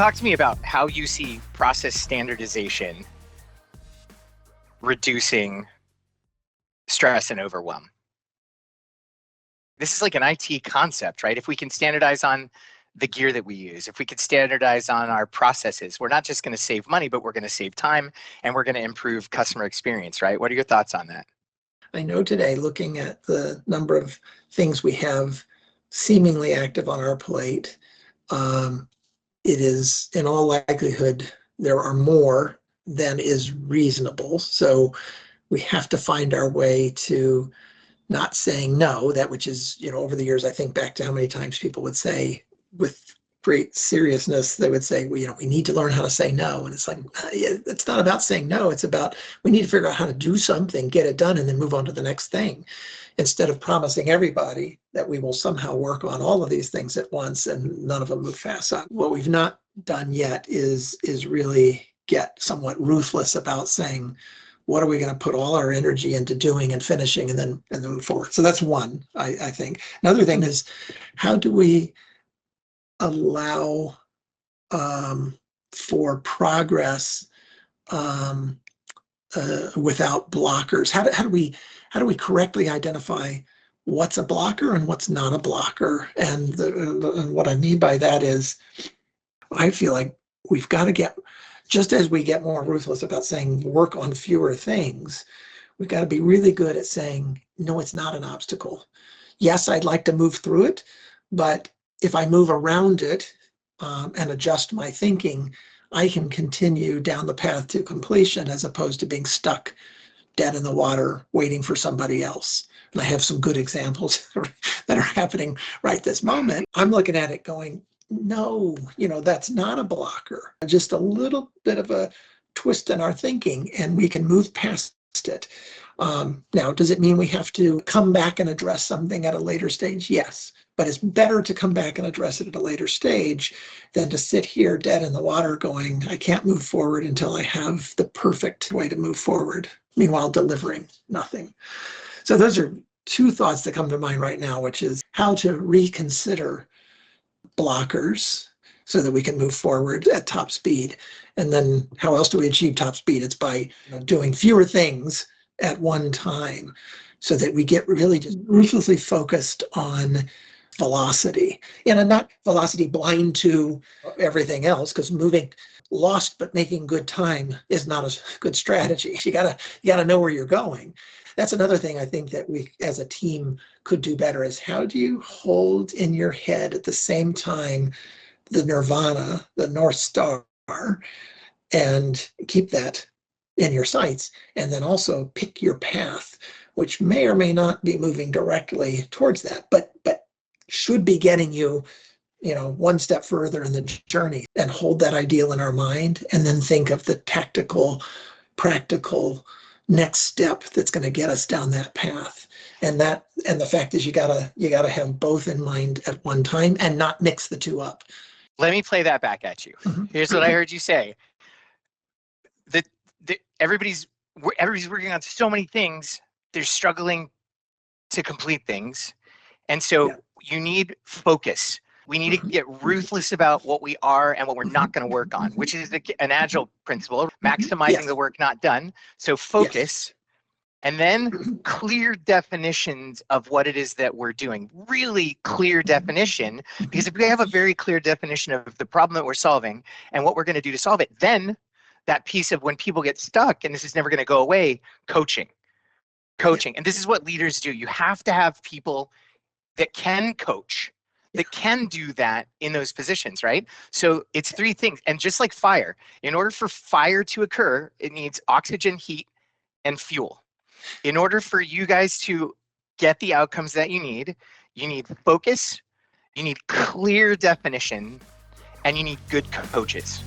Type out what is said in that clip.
talk to me about how you see process standardization reducing stress and overwhelm. This is like an IT concept, right? If we can standardize on the gear that we use, if we could standardize on our processes, we're not just going to save money, but we're going to save time and we're going to improve customer experience, right? What are your thoughts on that? I know today, looking at the number of things we have seemingly active on our plate, it is in all likelihood, there are more than is reasonable. So we have to find our way to not saying no, that which is, over the years, I think back to how many times people would say with great seriousness, they would say, well, we need to learn how to say no. And it's like, it's not about saying no. It's about, we need to figure out how to do something, get it done, and then move on to the next thing, instead of promising everybody that we will somehow work on all of these things at once and none of them move fast. What we've not done yet is really get somewhat ruthless about saying, what are we going to put all our energy into doing and finishing and then move forward? So that's one, I think. Another thing is, how do we allow for progress without blockers? How do we correctly identify what's a blocker and what's not a blocker? And what I mean by that is, I feel like we've got to get, just as we get more ruthless about saying work on fewer things, we've got to be really good at saying, no, it's not an obstacle. Yes, I'd like to move through it, but if I move around it and adjust my thinking, I can continue down the path to completion, as opposed to being stuck dead in the water waiting for somebody else. And I have some good examples that are happening right this moment. I'm looking at it going, no, that's not a blocker. Just a little bit of a twist in our thinking and we can move past it. Now, does it mean we have to come back and address something at a later stage? Yes, but it's better to come back and address it at a later stage than to sit here dead in the water going, I can't move forward until I have the perfect way to move forward, meanwhile delivering nothing. So those are two thoughts that come to mind right now, which is how to reconsider blockers so that we can move forward at top speed. And then how else do we achieve top speed? It's by doing fewer things at one time, so that we get really just ruthlessly focused on velocity, and not velocity blind to everything else, because moving lost but making good time is not a good strategy. You gotta know where you're going. That's another thing I think that we as a team could do better, is how do you hold in your head at the same time the nirvana, the North Star, and keep that in your sights, and then also pick your path, which may or may not be moving directly towards that, but should be getting you, one step further in the journey, and hold that ideal in our mind, and then think of the tactical, practical next step that's going to get us down that path. And the fact is, you gotta have both in mind at one time and not mix the two up. Let me play that back at you. Here's what I heard you say. Everybody's working on so many things, they're struggling to complete things. And so you need focus. We need to get ruthless about what we are and what we're not going to work on, which is an agile principle, maximizing the work not done. So focus, and then clear definitions of what it is that we're doing. Really clear definition, because if we have a very clear definition of the problem that we're solving and what we're going to do to solve it, then that piece of when people get stuck and this is never going to go away, coaching. And this is what leaders do. You have to have people that can coach, that can do that in those positions, right? So it's three things. And just like fire, in order for fire to occur, it needs oxygen, heat, and fuel. In order for you guys to get the outcomes that you need focus, you need clear definition, and you need good coaches.